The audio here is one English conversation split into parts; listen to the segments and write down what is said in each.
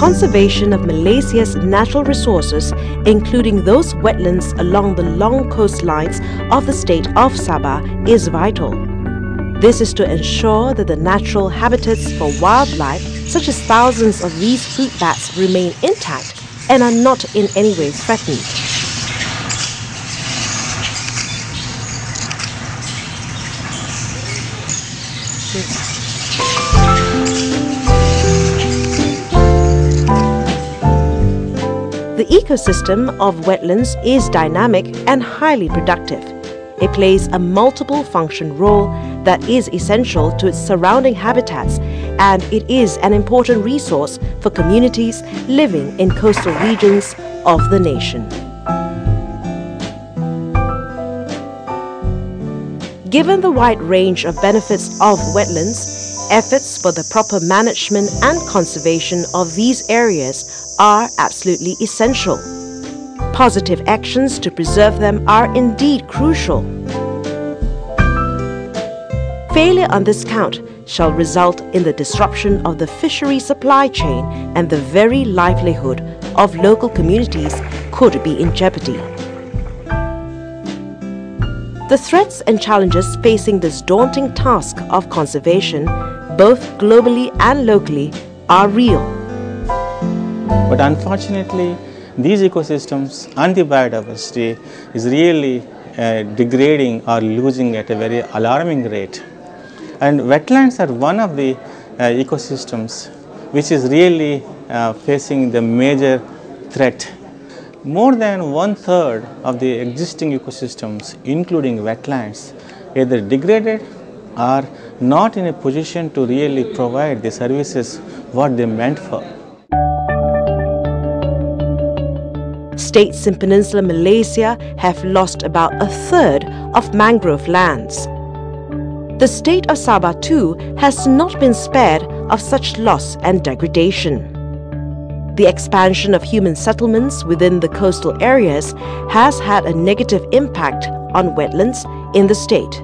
conservation of Malaysia's natural resources, including those wetlands along the long coastlines of the state of Sabah, is vital. This is to ensure that the natural habitats for wildlife, such as thousands of these fruit bats, remain intact and are not in any way threatened. The ecosystem of wetlands is dynamic and highly productive. It plays a multiple function role that is essential to its surrounding habitats, and it is an important resource for communities living in coastal regions of the nation. Given the wide range of benefits of wetlands, efforts for the proper management and conservation of these areas are absolutely essential. Positive actions to preserve them are indeed crucial. Failure on this count shall result in the disruption of the fishery supply chain, and the very livelihood of local communities could be in jeopardy. The threats and challenges facing this daunting task of conservation, both globally and locally, are real. But unfortunately, these ecosystems and the biodiversity is really degrading or losing at a very alarming rate. And wetlands are one of the ecosystems which is really facing the major threat. More than 1/3 of the existing ecosystems, including wetlands, either degraded or not in a position to really provide the services what they meant for. States in Peninsular Malaysia have lost about 1/3 of mangrove lands. The state of Sabah too has not been spared of such loss and degradation. The expansion of human settlements within the coastal areas has had a negative impact on wetlands in the state.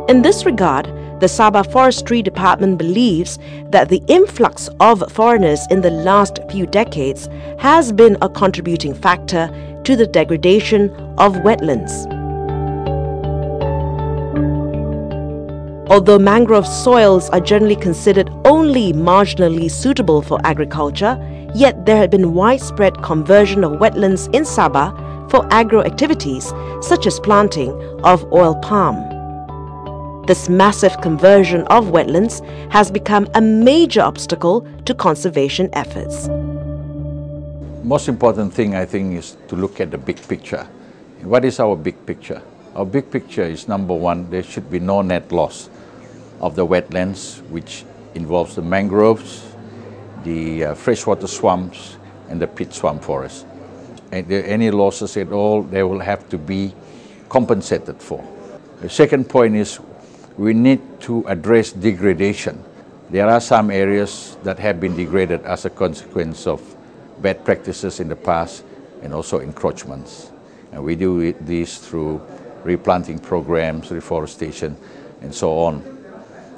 In this regard, the Sabah Forestry Department believes that the influx of foreigners in the last few decades has been a contributing factor to the degradation of wetlands. Although mangrove soils are generally considered only marginally suitable for agriculture, yet there had been widespread conversion of wetlands in Sabah for agro activities such as planting of oil palm. This massive conversion of wetlands has become a major obstacle to conservation efforts. Most important thing, I think, is to look at the big picture. What is our big picture? Our big picture is, number one, there should be no net loss of the wetlands, which involves the mangroves, the freshwater swamps, and the peat swamp forest. And any losses at all, they will have to be compensated for. The second point is we need to address degradation. There are some areas that have been degraded as a consequence of bad practices in the past and also encroachments. And we do this through replanting programs, reforestation, and so on.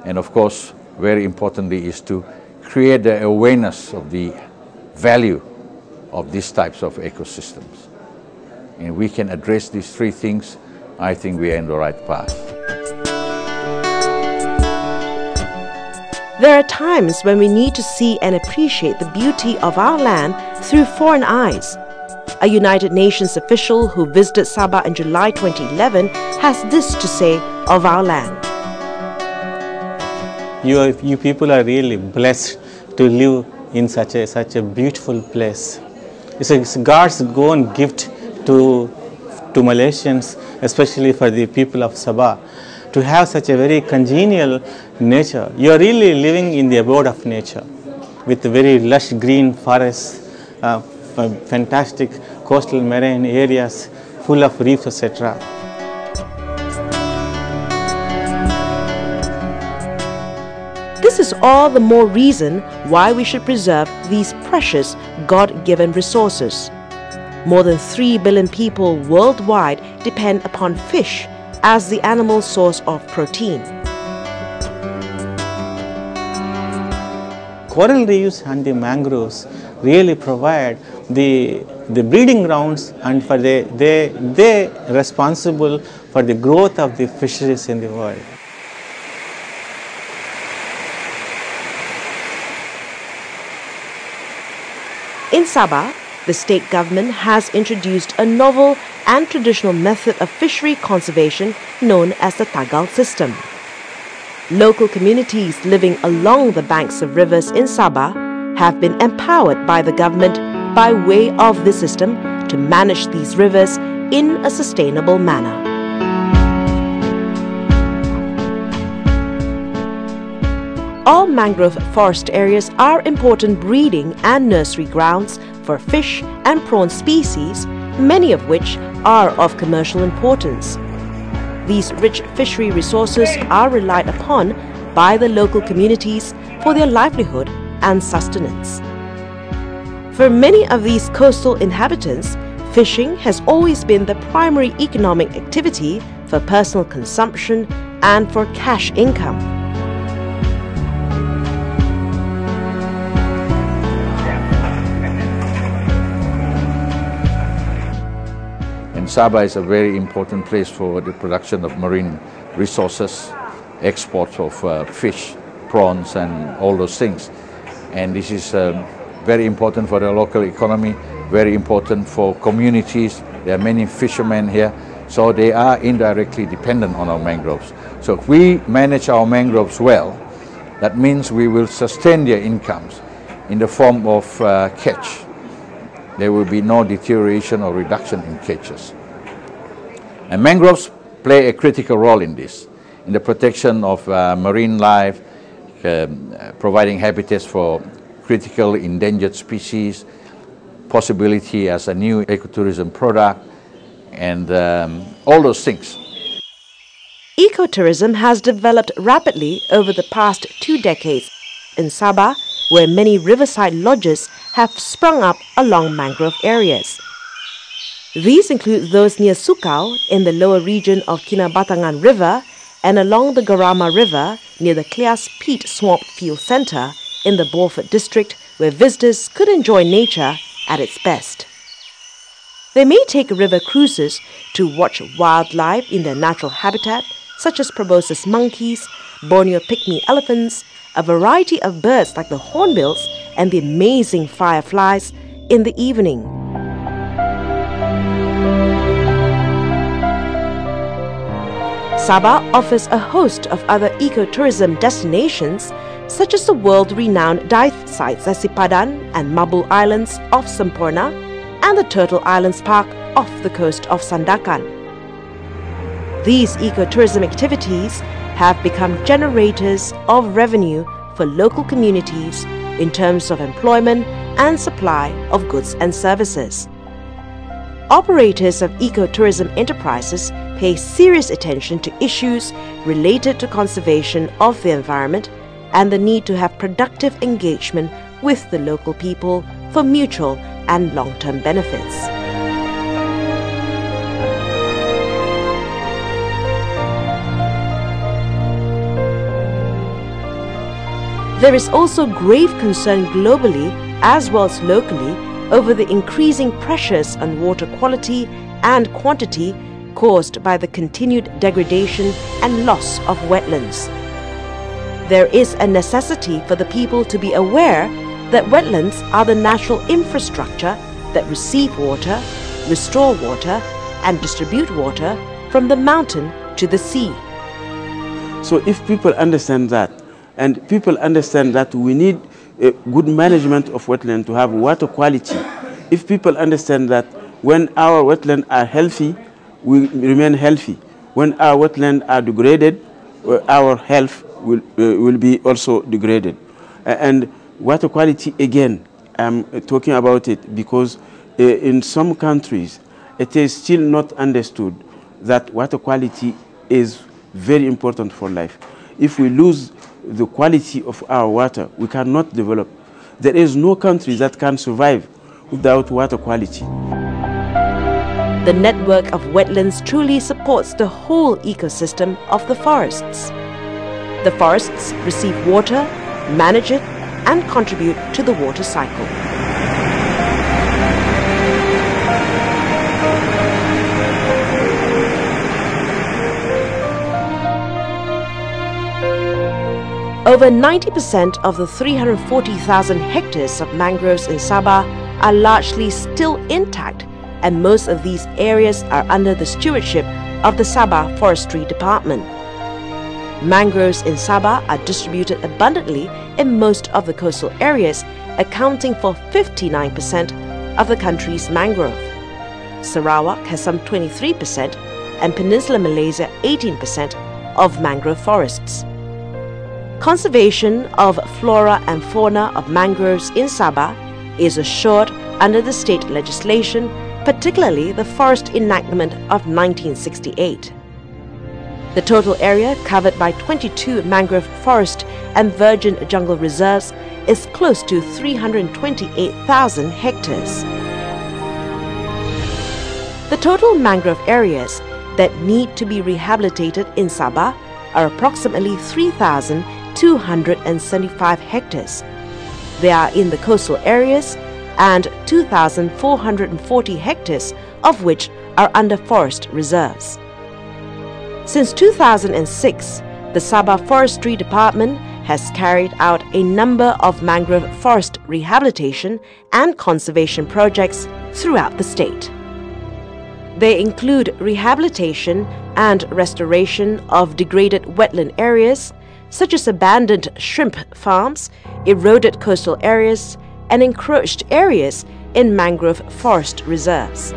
And of course, very importantly, is to create the awareness of the value of these types of ecosystems. And we can address these three things, I think we are in the right path. There are times when we need to see and appreciate the beauty of our land through foreign eyes. A United Nations official who visited Sabah in July 2011 has this to say of our land. You people are really blessed to live in such a beautiful place. It's God's own gift to Malaysians, especially for the people of Sabah, to have such a very congenial nature. You are really living in the abode of nature, with very lush green forests, fantastic coastal marine areas full of reefs, etc. This is all the more reason why we should preserve these precious God-given resources. More than 3 billion people worldwide depend upon fish as the animal source of protein. coral reefs and the mangroves really provide the breeding grounds, and for they responsible for the growth of the fisheries in the world. In Sabah, the state government has introduced a novel and traditional method of fishery conservation known as the tagal system. Local communities living along the banks of rivers in Sabah have been empowered by the government by way of this system to manage these rivers in a sustainable manner. All mangrove forest areas are important breeding and nursery grounds for fish and prawn species, many of which are of commercial importance. These rich fishery resources are relied upon by the local communities for their livelihood and sustenance. For many of these coastal inhabitants, fishing has always been the primary economic activity for personal consumption and for cash income. And Sabah is a very important place for the production of marine resources, exports of fish, prawns and all those things. And this is very important for the local economy, very important for communities. There are many fishermen here, so they are indirectly dependent on our mangroves. So if we manage our mangroves well, that means we will sustain their incomes in the form of catch. There will be no deterioration or reduction in catches. And mangroves play a critical role in this, in the protection of marine life, providing habitats for critical endangered species, possibility as a new ecotourism product, and all those things. Ecotourism has developed rapidly over the past 2 decades in Sabah, where many riverside lodges have sprung up along mangrove areas. These include those near Sukau in the lower region of Kinabatangan River and along the Garama River near the Klias Peat Swamp Field Centre in the Beaufort district, where visitors could enjoy nature at its best. They may take river cruises to watch wildlife in their natural habitat, such as proboscis monkeys, Borneo pygmy elephants, a variety of birds like the hornbills and the amazing fireflies in the evening. Sabah offers a host of other ecotourism destinations, such as the world-renowned dive sites at Sipadan and Mabul Islands off Semporna and the Turtle Islands Park off the coast of Sandakan. These ecotourism activities have become generators of revenue for local communities in terms of employment and supply of goods and services. Operators of ecotourism enterprises pay serious attention to issues related to conservation of the environment and the need to have productive engagement with the local people for mutual and long-term benefits. There is also grave concern globally as well as locally over the increasing pressures on water quality and quantity caused by the continued degradation and loss of wetlands. There is a necessity for the people to be aware that wetlands are the natural infrastructure that receive water, restore water, and distribute water from the mountain to the sea. So if people understand that, and people understand that we need a good management of wetland to have water quality, if people understand that when our wetlands are healthy, we remain healthy. When our wetlands are degraded, our health will be also degraded. And water quality, again, I'm talking about it because in some countries, it is still not understood that water quality is very important for life. If we lose the quality of our water, we cannot develop. There is no country that can survive without water quality. The network of wetlands truly supports the whole ecosystem of the forests. The forests receive water, manage it, and contribute to the water cycle. Over 90% of the 340,000 hectares of mangroves in Sabah are largely still intact, and most of these areas are under the stewardship of the Sabah Forestry Department. Mangroves in Sabah are distributed abundantly in most of the coastal areas, accounting for 59% of the country's mangrove. Sarawak has some 23% and Peninsular Malaysia 18% of mangrove forests. Conservation of flora and fauna of mangroves in Sabah is assured under the state legislation, particularly the Forest Enactment of 1968. The total area covered by 22 mangrove forest and virgin jungle reserves is close to 328,000 hectares. The total mangrove areas that need to be rehabilitated in Sabah are approximately 3,275 hectares. They are in the coastal areas, and 2,440 hectares of which are under forest reserves. Since 2006, the Sabah Forestry Department has carried out a number of mangrove forest rehabilitation and conservation projects throughout the state. They include rehabilitation and restoration of degraded wetland areas, such as abandoned shrimp farms, eroded coastal areas, and encroached areas in mangrove forest reserves.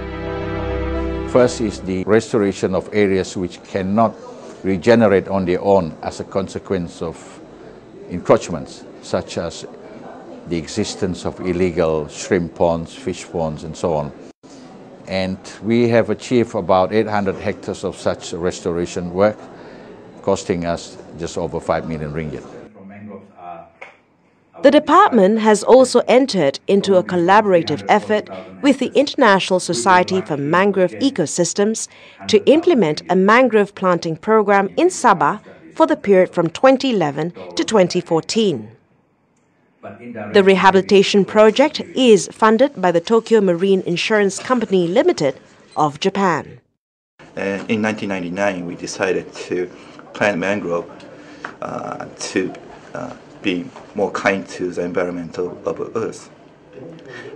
First is the restoration of areas which cannot regenerate on their own as a consequence of encroachments, such as the existence of illegal shrimp ponds, fish ponds, and so on. And we have achieved about 800 hectares of such restoration work, costing us just over 5 million ringgit. The department has also entered into a collaborative effort with the International Society for Mangrove Ecosystems to implement a mangrove planting program in Sabah for the period from 2011 to 2014. The rehabilitation project is funded by the Tokyo Marine Insurance Company Limited of Japan. In 1999, we decided to plant mangrove to be more kind to the environmental of Earth.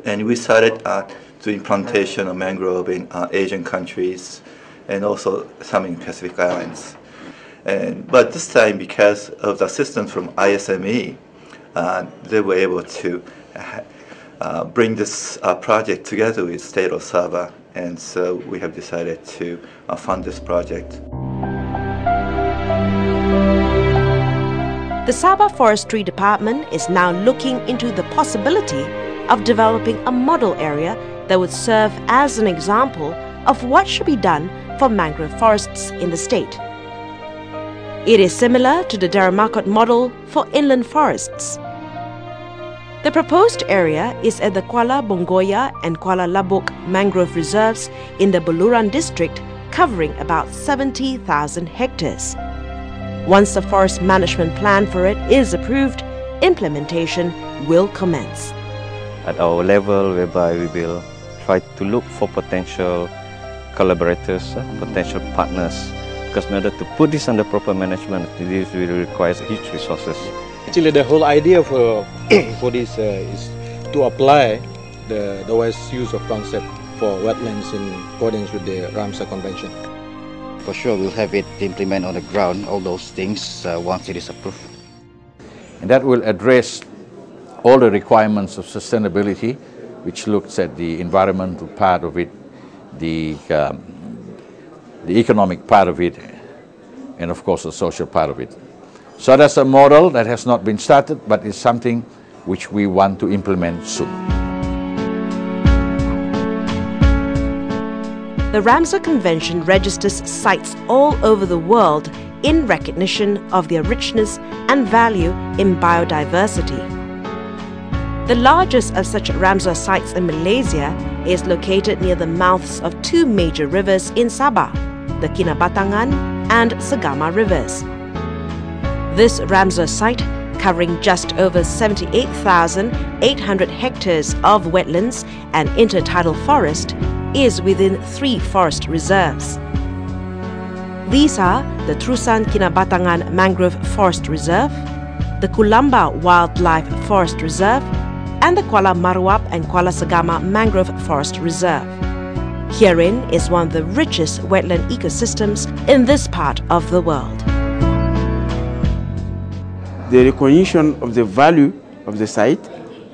And we started doing plantation of mangrove in Asian countries and also some in Pacific Islands. But this time, because of the assistance from ISME, they were able to bring this project together with the state of Sabah, and so we have decided to fund this project. The Sabah Forestry Department is now looking into the possibility of developing a model area that would serve as an example of what should be done for mangrove forests in the state. It is similar to the Daramakot model for inland forests. The proposed area is at the Kuala Bonggoya and Kuala Labuk mangrove reserves in the Buluran district, covering about 70,000 hectares. Once the forest management plan for it is approved, implementation will commence. At our level, whereby we will try to look for potential collaborators, potential partners, because in order to put this under proper management, this will require huge resources. Actually, the whole idea for this is to apply the wise use of concept for wetlands in accordance with the Ramsar Convention. For sure, we'll have it implement on the ground, all those things, once it is approved. And that will address all the requirements of sustainability, which looks at the environmental part of it, the economic part of it, and of course the social part of it. So that's a model that has not been started, but is something which we want to implement soon. The Ramsar Convention registers sites all over the world in recognition of their richness and value in biodiversity. The largest of such Ramsar sites in Malaysia is located near the mouths of two major rivers in Sabah, the Kinabatangan and Sagama rivers. This Ramsar site covering just over 78,800 hectares of wetlands and intertidal forest, is within 3 forest reserves. These are the Terusan Kinabatangan Mangrove Forest Reserve, the Kulamba Wildlife Forest Reserve, and the Kuala Marwap and Kuala Segama Mangrove Forest Reserve. Herein is one of the richest wetland ecosystems in this part of the world. The recognition of the value of the site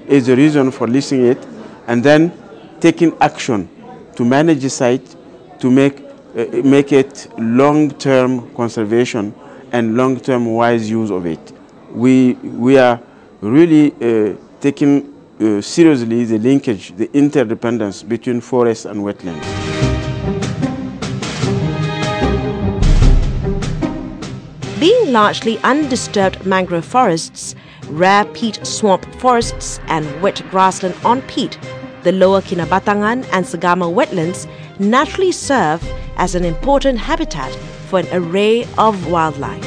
is the reason for listing it, and then taking action to manage the site to make it long-term conservation and long-term wise use of it. We are really taking seriously the linkage, the interdependence between forests and wetlands. Being largely undisturbed mangrove forests, rare peat swamp forests and wet grassland on peat, the lower Kinabatangan and Segama wetlands naturally serve as an important habitat for an array of wildlife.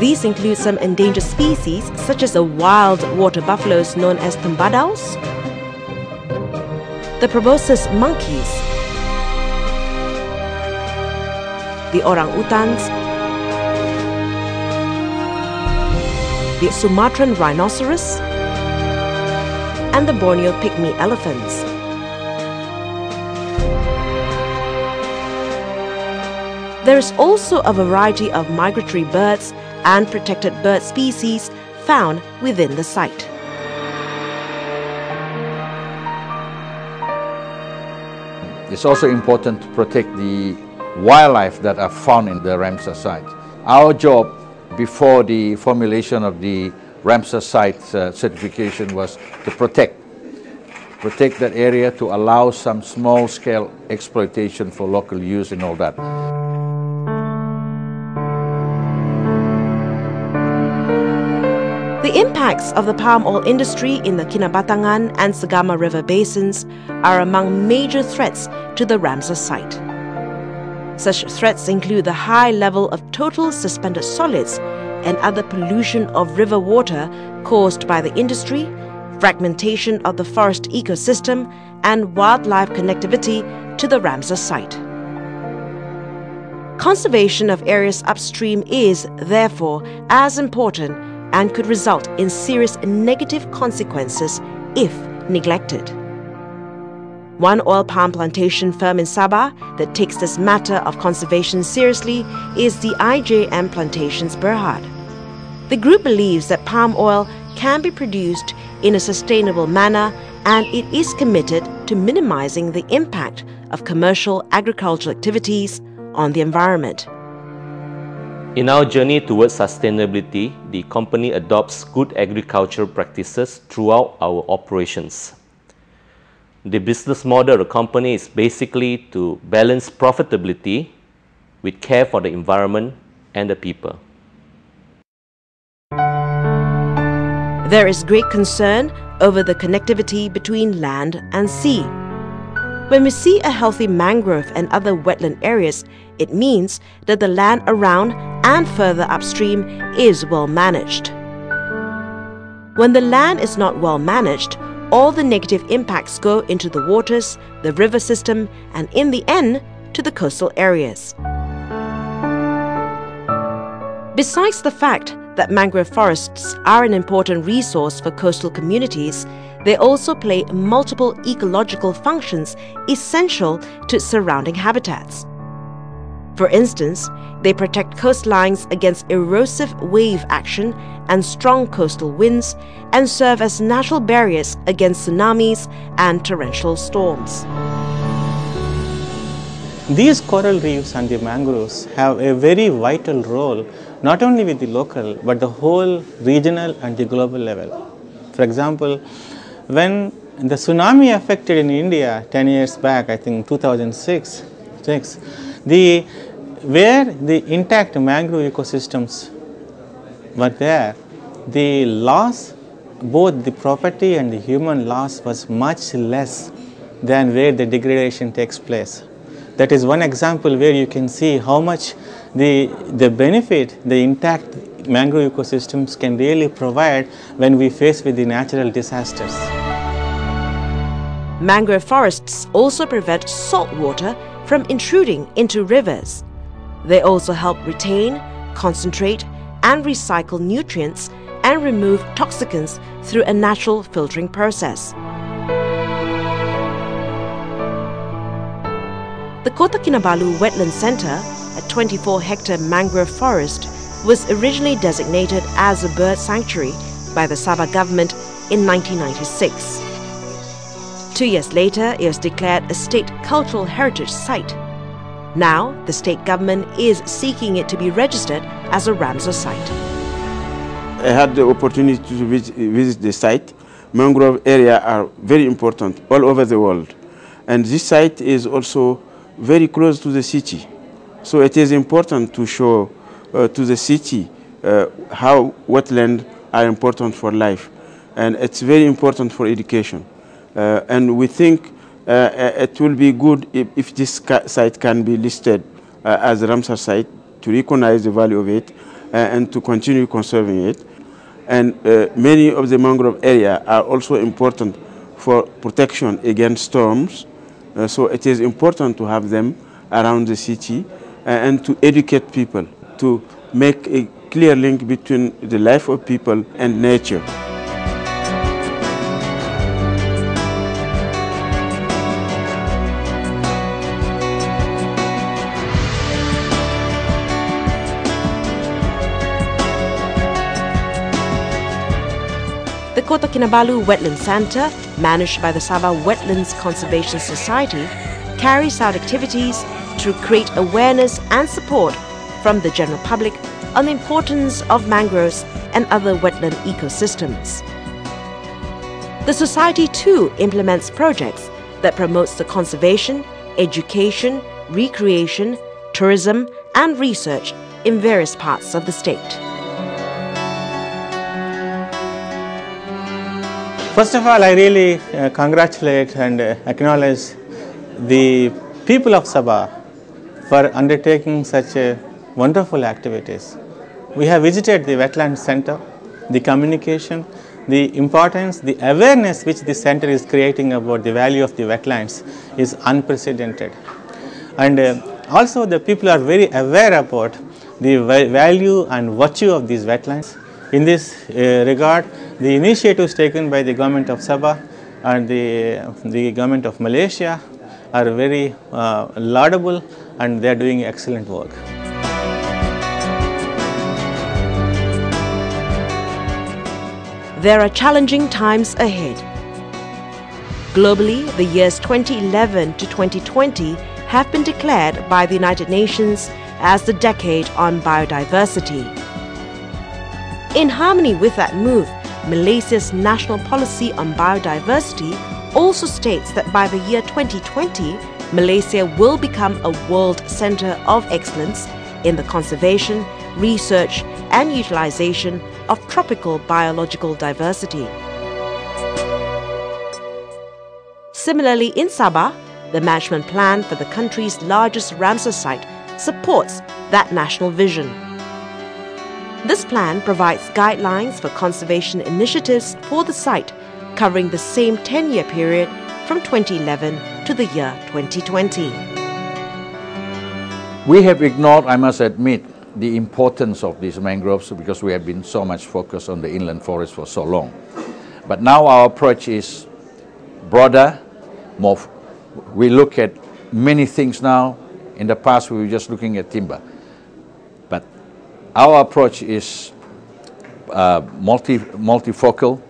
These include some endangered species such as the wild water buffaloes known as tembadaus, the proboscis monkeys, the orang-utans, the Sumatran rhinoceros, and the Borneo pygmy elephants. There is also a variety of migratory birds and protected bird species found within the site. It's also important to protect the wildlife that are found in the Ramsar site. Our job before the formulation of the Ramsar site certification was to protect that area, to allow some small-scale exploitation for local use and all that. The impacts of the palm oil industry in the Kinabatangan and Segama river basins are among major threats to the Ramsar site. Such threats include the high level of total suspended solids and other pollution of river water caused by the industry, fragmentation of the forest ecosystem, and wildlife connectivity to the Ramsar site. Conservation of areas upstream is, therefore, as important and could result in serious negative consequences if neglected. One oil palm plantation firm in Sabah that takes this matter of conservation seriously is the IJM Plantations Berhad. The group believes that palm oil can be produced in a sustainable manner, and it is committed to minimizing the impact of commercial agricultural activities on the environment. In our journey towards sustainability, the company adopts good agricultural practices throughout our operations. The business model of the company is basically to balance profitability with care for the environment and the people. There is great concern over the connectivity between land and sea. When we see a healthy mangrove and other wetland areas, it means that the land around and further upstream is well managed. When the land is not well managed, all the negative impacts go into the waters, the river system, and in the end, to the coastal areas. Besides the fact that mangrove forests are an important resource for coastal communities, they also play multiple ecological functions essential to surrounding habitats. For instance, they protect coastlines against erosive wave action and strong coastal winds, and serve as natural barriers against tsunamis and torrential storms. These coral reefs and the mangroves have a very vital role, not only with the local but the whole regional and the global level. For example, when the tsunami affected in India 10 years back, I think 2006, where the intact mangrove ecosystems were there, the loss, both the property and the human loss, was much less than where the degradation takes place. That is one example where you can see how much the benefit, the intact mangrove ecosystems can really provide when we face with the natural disasters. Mangrove forests also prevent salt water from intruding into rivers. They also help retain, concentrate, and recycle nutrients and remove toxicants through a natural filtering process. The Kota Kinabalu Wetland Centre, a 24-hectare mangrove forest, was originally designated as a bird sanctuary by the Sabah government in 1996. 2 years later, it was declared a state cultural heritage site. Now, the state government is seeking it to be registered as a Ramsar site. I had the opportunity to visit the site. Mangrove area are very important all over the world. And this site is also very close to the city. So it is important to show to the city how wetlands are important for life. And it's very important for education. And we think it will be good if this site can be listed as a Ramsar site to recognize the value of it and to continue conserving it. And many of the mangrove area are also important for protection against storms. So it is important to have them around the city and to educate people, to make a clear link between the life of people and nature. The Kota Kinabalu Wetland Centre, managed by the Sabah Wetlands Conservation Society, carries out activities to create awareness and support from the general public on the importance of mangroves and other wetland ecosystems. The society too implements projects that promotes the conservation, education, recreation, tourism and research in various parts of the state. First of all, I really congratulate and acknowledge the people of Sabah for undertaking such wonderful activities. We have visited the wetland center, the communication, the importance, the awareness which the center is creating about the value of the wetlands is unprecedented. And also the people are very aware about the value and virtue of these wetlands. In this regard, the initiatives taken by the government of Sabah and the government of Malaysia are very laudable, and they are doing excellent work. There are challenging times ahead. Globally, the years 2011 to 2020 have been declared by the United Nations as the decade on biodiversity. In harmony with that move, Malaysia's national policy on biodiversity also states that by the year 2020, Malaysia will become a world centre of excellence in the conservation, research and utilisation of tropical biological diversity. Similarly, in Sabah, the management plan for the country's largest Ramsar site supports that national vision. This plan provides guidelines for conservation initiatives for the site, covering the same 10-year period from 2011 to the year 2020. We have ignored, I must admit, the importance of these mangroves because we have been so much focused on the inland forest for so long. But now our approach is broader, more. We look at many things now. In the past, we were just looking at timber. But our approach is multifocal.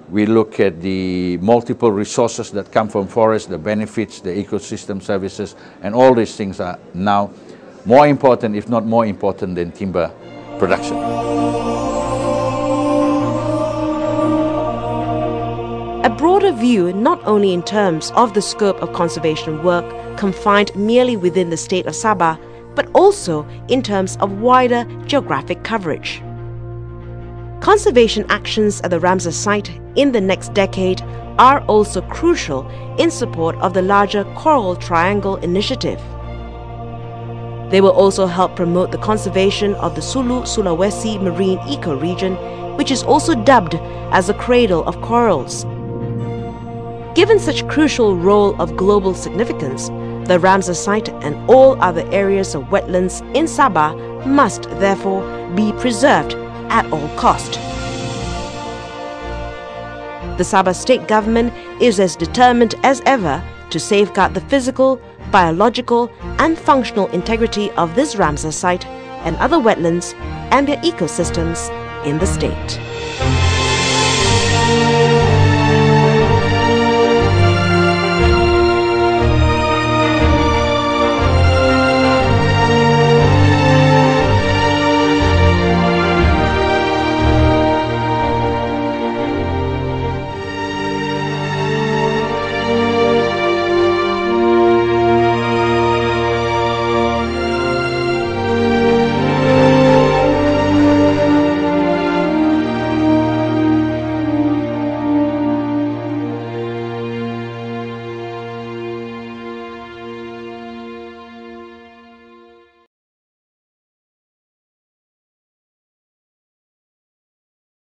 We look at the multiple resources that come from forests, the benefits, the ecosystem services, and all these things are now more important, if not more important, than timber production. A broader view not only in terms of the scope of conservation work confined merely within the state of Sabah, but also in terms of wider geographic coverage. Conservation actions at the Ramsar site in the next decade are also crucial in support of the larger Coral Triangle initiative. They will also help promote the conservation of the Sulu-Sulawesi marine ecoregion, which is also dubbed as the cradle of corals. Given such crucial role of global significance, the Ramsar site and all other areas of wetlands in Sabah must therefore be preserved at all cost. The Sabah state government is as determined as ever to safeguard the physical, biological and functional integrity of this Ramsar site and other wetlands and their ecosystems in the state.